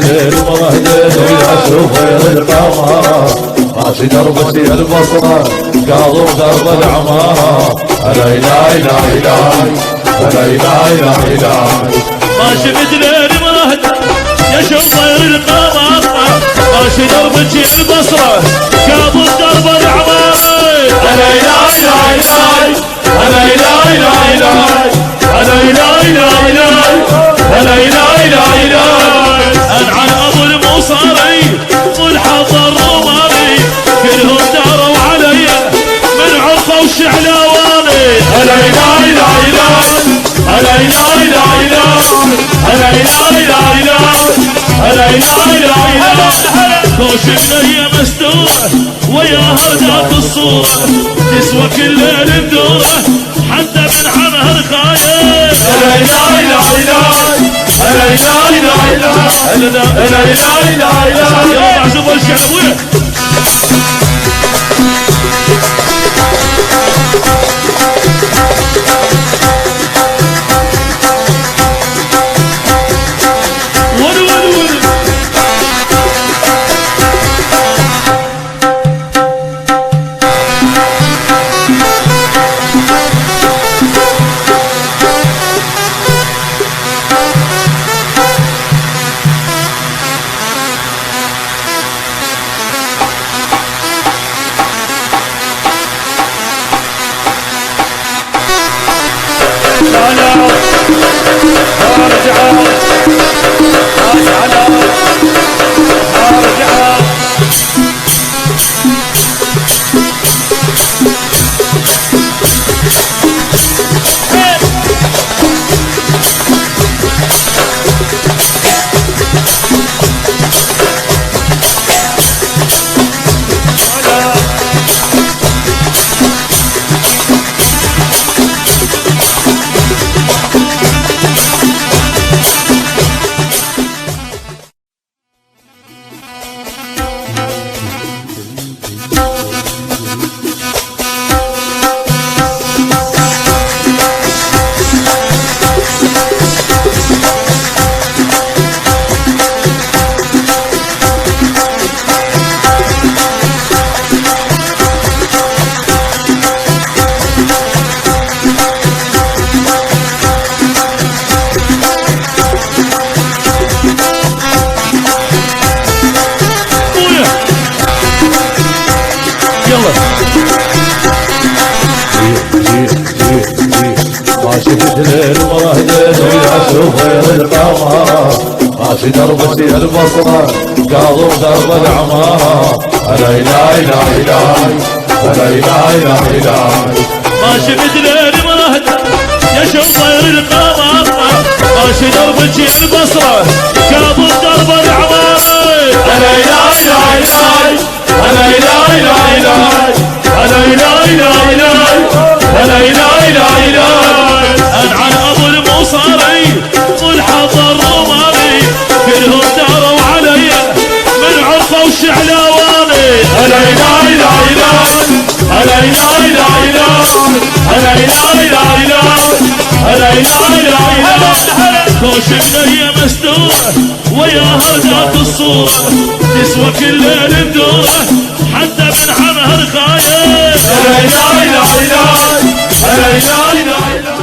مثل المهدد ويشوف غير القمر ماشي دربتي البصرة قاضوا درب العمارة لا اله الا الله لا اله الا الله ماشي مثل المهدد يشوف غير القمر ماشي دربتي البصرة قاضوا درب العمارة لا اله الا الله لا اله الا الله لا اله الا الله لا اله الا الله انعن ابو المصاري والحظ الروماني كلهم داروا علي من عرفه وشعلاواني لا اله الا الله لا اله الا الله لا اله الا الله لا اله الا الله كوش بنيه مستوره وياها ذات الصوره تسوى كل الندوره حتى من عمها خايف لا اله الا الله لا اله الا الله لا اله الا الله يا معزوم الشعبويه ماشي مثل المهدد ويشوف غير القمر ماشي دربتي البصرة قاضوا درب العمارة لا اله الا الله لا اله الا الله ماشي مثل المهدد يشوف غير القمر ماشي دربتي البصرة قاضوا درب العمارة لا اله الا الله لا اله الا الله لا اله الا الله لا اله الا الله انعن ابو المصاري والحظ الروماني كلهم داروا علي من عرفه وشعلاواني لا اله الا الله لا اله الا الله لا اله الا الله لا اله الا الله كوش بنيه مستوره وياها ذات الصوره تسوى كل الندوره حتى من عمها خايف لا اله الا الله لا اله الا الله